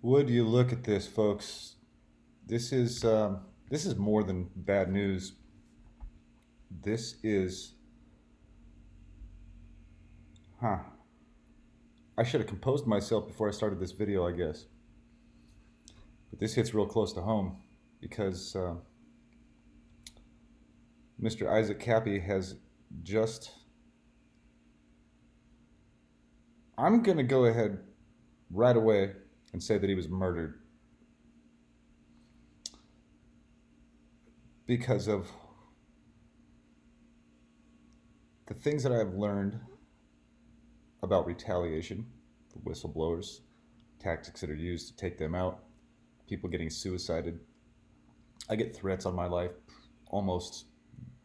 Would you look at this, folks? This is more than bad news. This is, huh? I should have composed myself before I started this video, I guess. But this hits real close to home because Mr. Isaac Kappy has just. I'm gonna go ahead right away and say that he was murdered because of the things that I've learned about retaliation for whistleblowers, tactics that are used to take them out, people getting suicided. I get threats on my life almost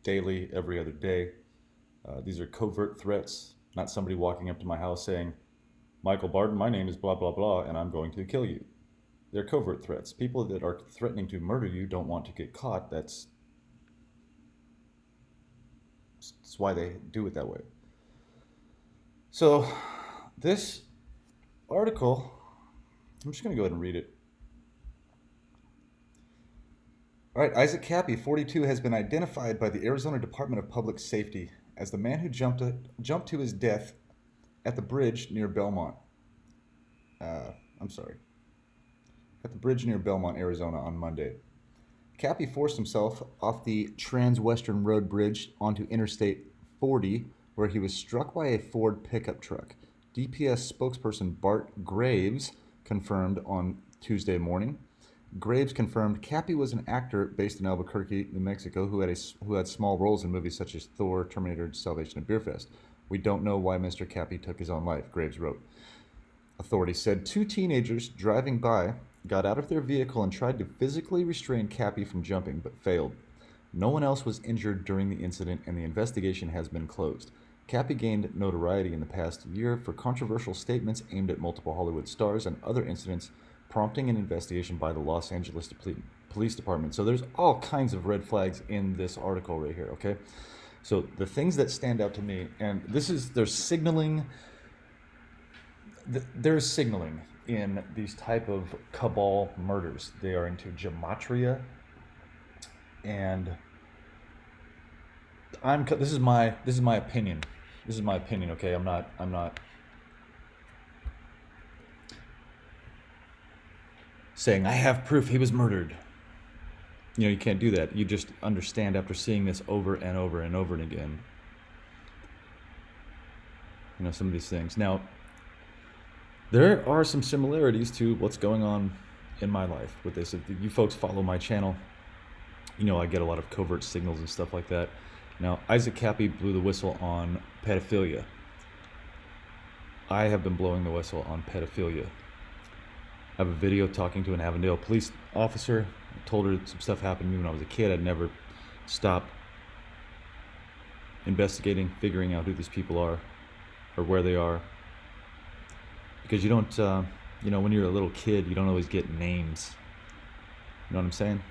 daily, every other day. These are covert threats, not somebody walking up to my house saying, Michael Barden, my name is blah, blah, blah, and I'm going to kill you. They're covert threats. People that are threatening to murder you don't want to get caught. That's why they do it that way. So, this article, I'm just going to go ahead and read it. All right, Isaac Kappy, 42, has been identified by the Arizona Department of Public Safety as the man who jumped to his death at the bridge near Belmont. At the bridge near Belmont, Arizona on Monday. Kappy forced himself off the Trans-Western Road Bridge onto Interstate 40, where he was struck by a Ford pickup truck. DPS spokesperson Bart Graves confirmed on Tuesday morning. Graves confirmed Kappy was an actor based in Albuquerque, New Mexico, who had small roles in movies such as Thor, Terminator, Salvation, and Beer Fest. We don't know why Mr. Kappy took his own life, Graves wrote. Authorities said two teenagers driving by got out of their vehicle and tried to physically restrain Kappy from jumping, but failed. No one else was injured during the incident, and the investigation has been closed. Kappy gained notoriety in the past year for controversial statements aimed at multiple Hollywood stars and other incidents, prompting an investigation by the Los Angeles Police Department. So there's all kinds of red flags in this article right here, okay? So the things that stand out to me, and there's signaling in these type of cabal murders. They are into gematria, and this is my opinion. This is my opinion, okay? I'm not saying I have proof he was murdered. You can't do that. You just understand after seeing this over and over and over and again. Some of these things. Now, there are some similarities to what's going on in my life with this. If you folks follow my channel, I get a lot of covert signals and stuff like that. Now, Isaac Kappy blew the whistle on pedophilia. I have been blowing the whistle on pedophilia. I have a video talking to an Avondale police officer. I told her some stuff happened to me when I was a kid. I'd never stop investigating, figuring out who these people are or where they are. Because you don't, when you're a little kid, you don't always get names. You know what I'm saying?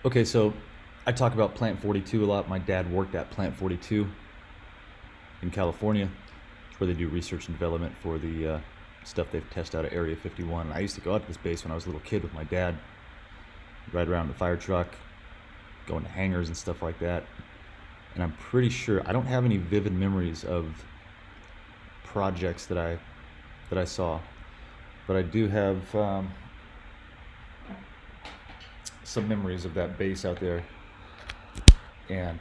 Okay, so I talk about Plant 42 a lot. My dad worked at Plant 42 in California, where they do research and development for the stuff they've tested out at Area 51. I used to go out to this base when I was a little kid with my dad, ride around in the fire truck, go into hangars and stuff like that. And I'm pretty sure I don't have any vivid memories of projects that I saw, but I do have some memories of that base out there. And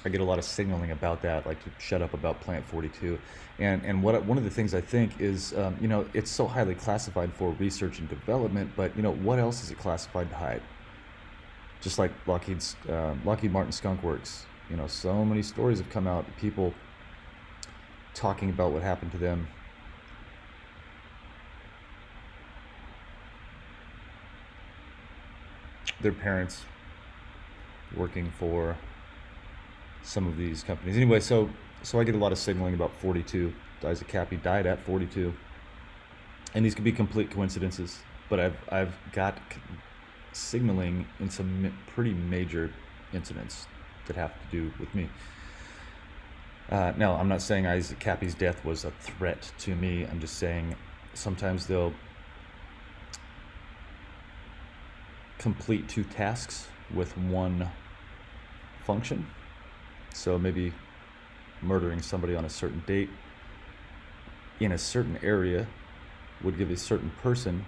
I get a lot of signaling about that, like to shut up about Plant 42. And one of the things I think is, it's so highly classified for research and development, but what else is it classified to hide? Just like Lockheed Martin Skunk Works, so many stories have come out, people talking about what happened to them. Their parents working for some of these companies. Anyway, so I get a lot of signaling about 42. Isaac Kappy died at 42. And these could be complete coincidences, but I've got signaling in some pretty major incidents that have to do with me. No, I'm not saying Isaac Kappy's death was a threat to me. I'm just saying sometimes they'll complete 2 tasks with 1 function. So maybe murdering somebody on a certain date in a certain area would give a certain person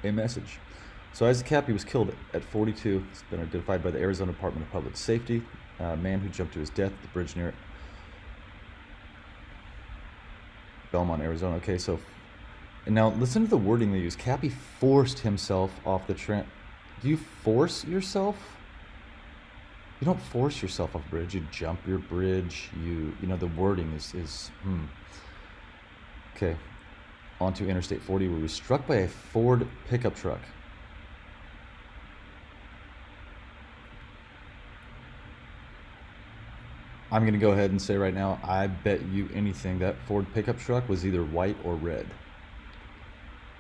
a message. So Isaac Kappy was killed at 42. It's been identified by the Arizona Department of Public Safety. A man who jumped to his death at the bridge near Belmont, Arizona. Okay, so and now listen to the wording they use. Kappy forced himself off the train. Do you force yourself? You don't force yourself off a bridge. You jump your bridge. You know the wording is. Okay, onto Interstate 40, where he was struck by a Ford pickup truck. I'm going to go ahead and say right now, I bet you anything that Ford pickup truck was either white or red.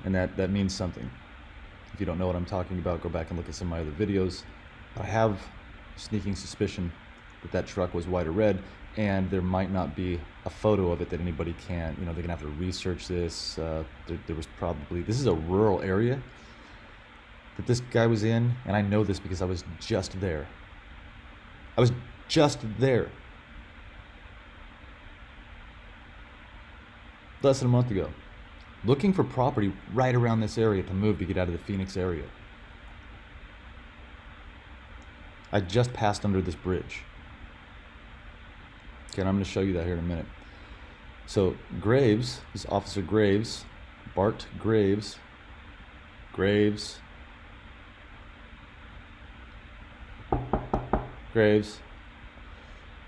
And that means something. If you don't know what I'm talking about, go back and look at some of my other videos. I have a sneaking suspicion that that truck was white or red, and there might not be a photo of it that anybody can, they're going to have to research this. There was probably, this is a rural area that this guy was in, and I know this because I was just there. I was just there. Less than a month ago, looking for property right around this area to move to get out of the Phoenix area. I just passed under this bridge. Okay, and I'm going to show you that here in a minute. So Graves, this Officer Graves, Bart Graves,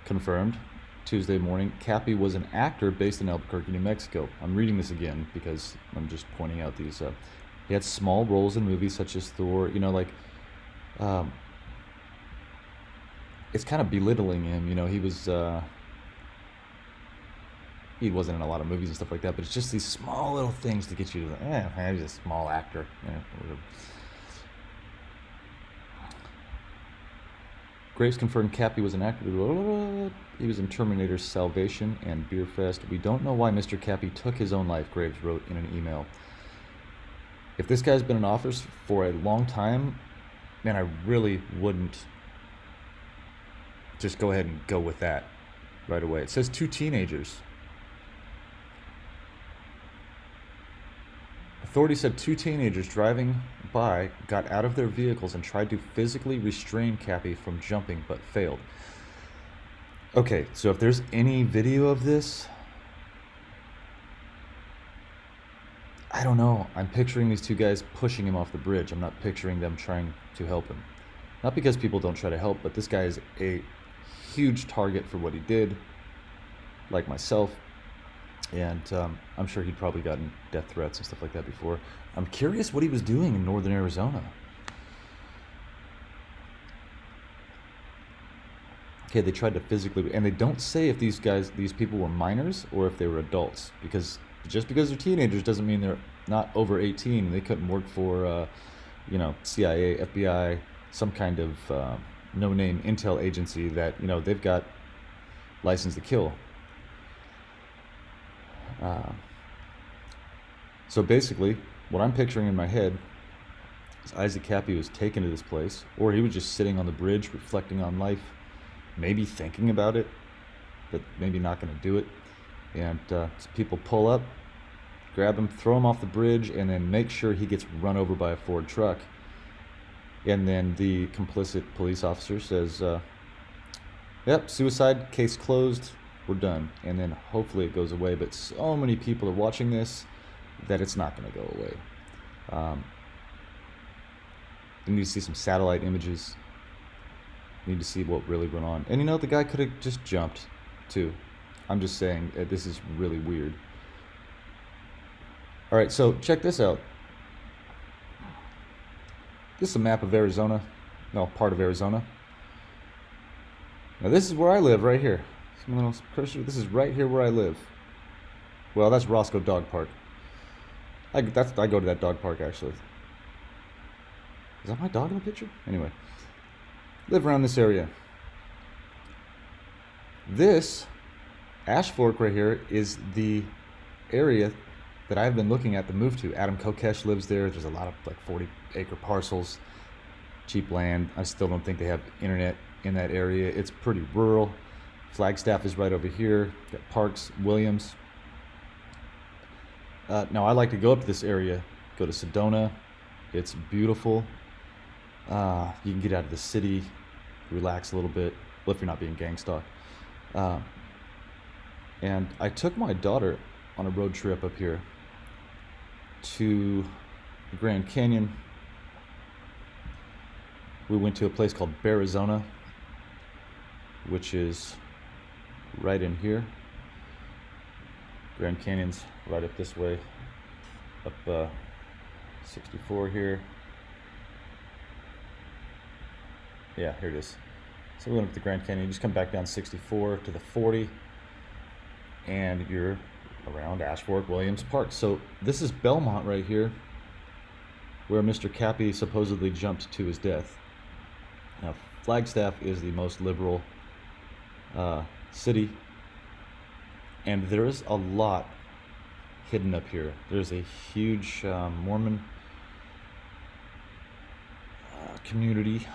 confirmed Tuesday morning. Kappy was an actor based in Albuquerque, New Mexico. I'm reading this again because I'm just pointing out these. He had small roles in movies such as Thor. It's kind of belittling him. He wasn't in a lot of movies and stuff like that. But it's just these small little things to get you to, he's a small actor. Graves confirmed Kappy was an actor. He was in Terminator Salvation and Beer Fest. We don't know why Mr. Kappy took his own life, Graves wrote in an email. If this guy's been in office for a long time, man, I really wouldn't just go ahead and go with that right away. It says 2 teenagers. Authorities said 2 teenagers driving by got out of their vehicles and tried to physically restrain Kappy from jumping, but failed. Okay, so if there's any video of this, I don't know. I'm picturing these 2 guys pushing him off the bridge. I'm not picturing them trying to help him. Not because people don't try to help, but this guy is a huge target for what he did, like myself. And I'm sure he'd probably gotten death threats and stuff like that before. I'm curious what he was doing in northern Arizona. Okay, they tried to physically, and they don't say if these people were minors or if they were adults, because just because they're teenagers doesn't mean they're not over 18 and they couldn't work for, CIA, FBI, some kind of no-name intel agency that, they've got license to kill. So basically, what I'm picturing in my head is Isaac Kappy was taken to this place, or he was just sitting on the bridge reflecting on life, maybe thinking about it, but maybe not going to do it. And people pull up, grab him, throw him off the bridge, and then make sure he gets run over by a Ford truck. And then the complicit police officer says, yep, suicide, case closed, we're done. And then hopefully it goes away. But so many people are watching this that it's not going to go away. You need to see some satellite images. You need to see what really went on. And the guy could have just jumped too. I'm just saying this is really weird. All right, so check this out. This is a map of Arizona. No, part of Arizona. Now this is where I live, right here. This is right here where I live. Well, that's Roscoe Dog Park. I go to that dog park, actually. Is that my dog in the picture? Anyway. live around this area. This Ash Fork right here is the area that I've been looking at to move to. Adam Kokesh lives there. There's a lot of like 40-acre parcels, cheap land. I still don't think they have internet in that area. It's pretty rural. Flagstaff is right over here. Got Parks, Williams. Now I like to go up to this area, go to Sedona. It's beautiful. You can get out of the city, relax a little bit, well, if you're not being gang stalked. And I took my daughter on a road trip up here to the Grand Canyon. We went to a place called Arizona, which is right in here. Grand Canyon's right up this way, up 64 here. Yeah, here it is. So we went up to the Grand Canyon. You just come back down 64 to the 40, and you're around Ash Fork, Williams Park. So this is Belmont right here, where Mr. Kappy supposedly jumped to his death. Now, Flagstaff is the most liberal city, and there is a lot hidden up here. There's a huge Mormon community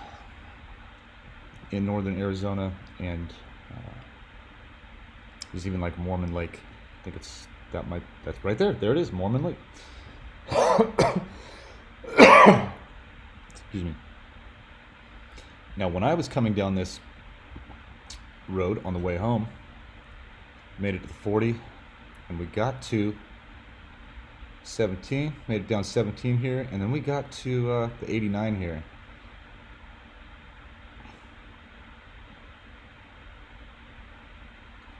in northern Arizona, and there's even like Mormon Lake. I think that's right there. There it is, Mormon Lake. Excuse me. Now, when I was coming down this road on the way home, made it to the 40, and we got to 17, made it down 17 here, and then we got to the 89 here.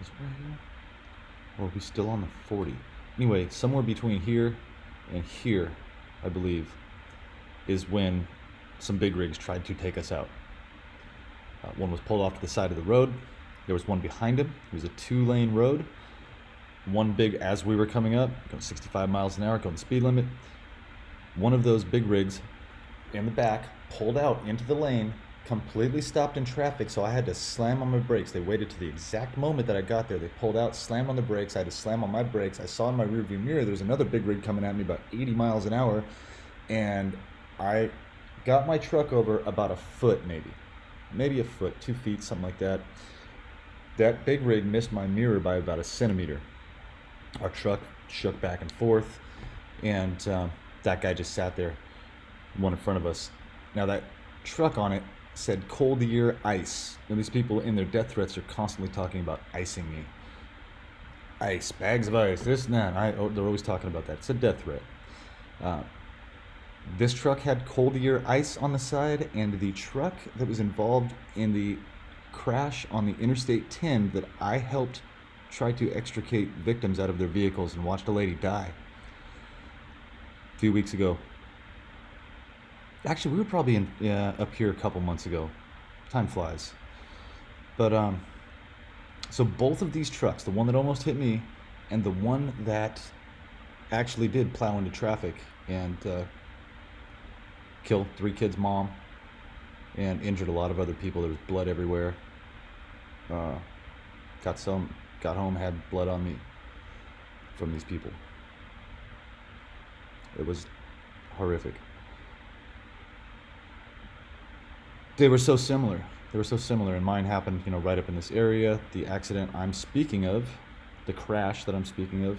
Is it right here? Or are we still on the 40? Anyway, somewhere between here and here, I believe, is when some big rigs tried to take us out. One was pulled off to the side of the road. There was one behind him. It was a 2-lane road. One big, as we were coming up, going 65 miles an hour, going the speed limit. One of those big rigs in the back pulled out into the lane, completely stopped in traffic, so I had to slam on my brakes. They waited to the exact moment that I got there. They pulled out, slammed on the brakes. I had to slam on my brakes. I saw in my rearview mirror there was another big rig coming at me about 80 miles an hour, and I got my truck over about a foot, maybe a foot, 2 feet, something like that. That big rig missed my mirror by about a centimeter. Our truck shook back and forth, and that guy just sat there, one in front of us. Now that truck on it said cold year ice. And these people in their death threats are constantly talking about icing me. Ice, bags of ice, this and that. They're always talking about that. It's a death threat. This truck had cold year ice on the side, and the truck that was involved in the crash on the Interstate 10 that I helped try to extricate victims out of their vehicles and watched a lady die a few weeks ago. Actually, we were probably up here a couple months ago. Time flies. But so both of these trucks, the one that almost hit me and the one that actually did plow into traffic and killed 3 kids' mom and injured a lot of other people. There was blood everywhere. Got home, had blood on me from these people. It was horrific. They were so similar. And mine happened, right up in this area. The accident I'm speaking of, the crash that I'm speaking of,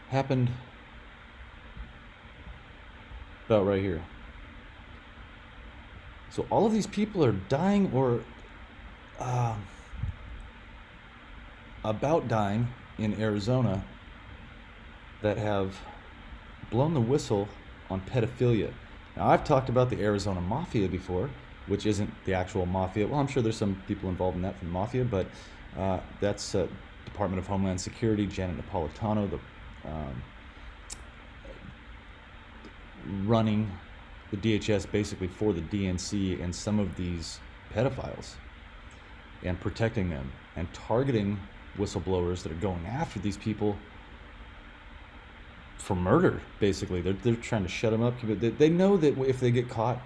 happened about right here. So all of these people are dying or about dying in Arizona that have blown the whistle on pedophilia. Now, I've talked about the Arizona Mafia before, which isn't the actual mafia. Well, I'm sure there's some people involved in that from the mafia, but that's Department of Homeland Security, Janet Napolitano, the running the DHS basically for the DNC and some of these pedophiles and protecting them and targeting whistleblowers that are going after these people for murder, basically. They're trying to shut them up. They know that if they get caught,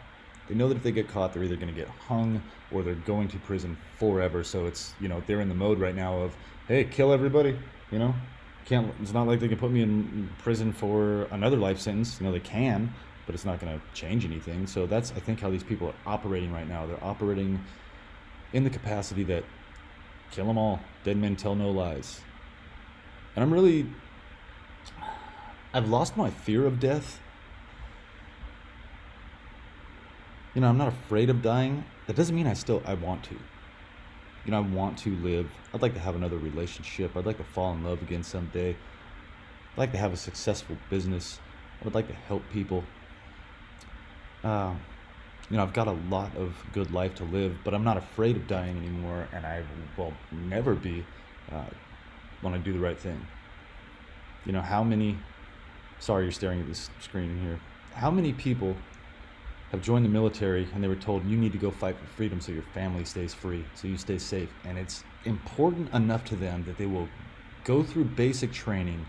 They know that if they get caught, they're either going to get hung or they're going to prison forever. So it's, they're in the mode right now of, hey, kill everybody, it's not like they can put me in prison for another life sentence. They can, but it's not going to change anything. So that's, I think, how these people are operating right now. They're operating in the capacity that kill them all, dead men tell no lies. And I've lost my fear of death. I'm not afraid of dying. That doesn't mean I want to. I want to live. I'd like to have another relationship. I'd like to fall in love again someday. I'd like to have a successful business. I would like to help people. I've got a lot of good life to live, but I'm not afraid of dying anymore, and I will never be when I do the right thing. Sorry, you're staring at this screen here. How many people have joined the military and they were told you need to go fight for freedom so your family stays free, so you stay safe? And it's important enough to them that they will go through basic training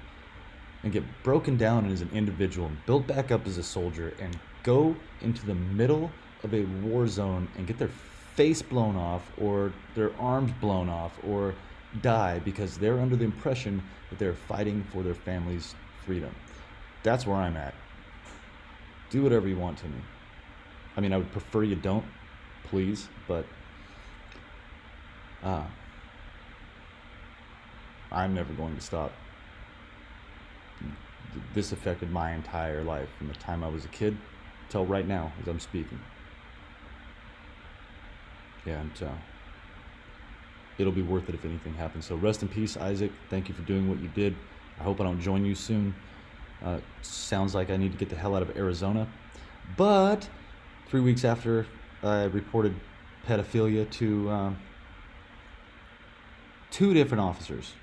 and get broken down as an individual and built back up as a soldier and go into the middle of a war zone and get their face blown off or their arms blown off or die because they're under the impression that they're fighting for their family's freedom. That's where I'm at. Do whatever you want to me. I would prefer you don't, please, but I'm never going to stop. This affected my entire life from the time I was a kid till right now as I'm speaking. And it'll be worth it if anything happens. So rest in peace, Isaac. Thank you for doing what you did. I hope I don't join you soon. Sounds like I need to get the hell out of Arizona. But 3 weeks after I reported pedophilia to 2 different officers.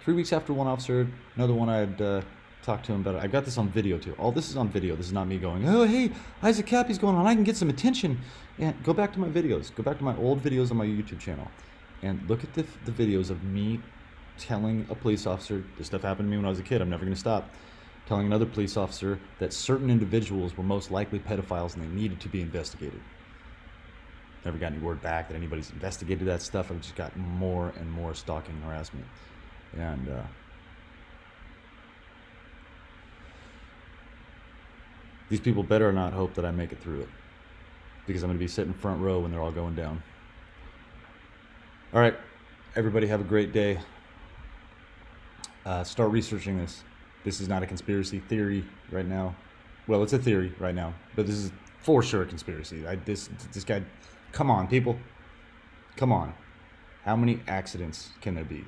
3 weeks after one officer, another one I had talked to him about it. I got this on video too. All this is on video. This is not me going, oh, hey, Isaac Kappy's going on. I can get some attention. And go back to my videos. Go back to my old videos on my YouTube channel. And look at the videos of me telling a police officer, this stuff happened to me when I was a kid. I'm never going to stop. Telling another police officer that certain individuals were most likely pedophiles and they needed to be investigated. Never got any word back that anybody's investigated that stuff. I've just got more and more stalking and harassment. And these people better not hope that I make it through it, because I'm going to be sitting front row when they're all going down. All right, everybody have a great day. Start researching this. This is not a conspiracy theory right now. Well, it's a theory right now, but this is for sure a conspiracy. This guy, come on, people. Come on. How many accidents can there be?